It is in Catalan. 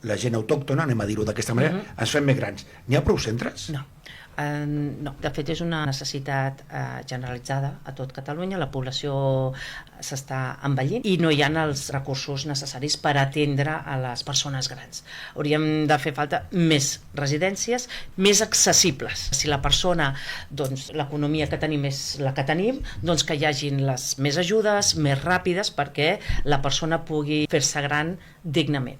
la gent autòctona, anem a dir-ho d'aquesta manera, ens fem més grans. N'hi ha prou centres? No. No, de fet és una necessitat generalitzada a tot Catalunya, la població s'està envellint i no hi ha els recursos necessaris per atendre a les persones grans. Hauríem de fer falta més residències, més accessibles. Si la persona, doncs l'economia que tenim és la que tenim, doncs que hi hagin les més ajudes, més ràpides, perquè la persona pugui fer-se gran dignament.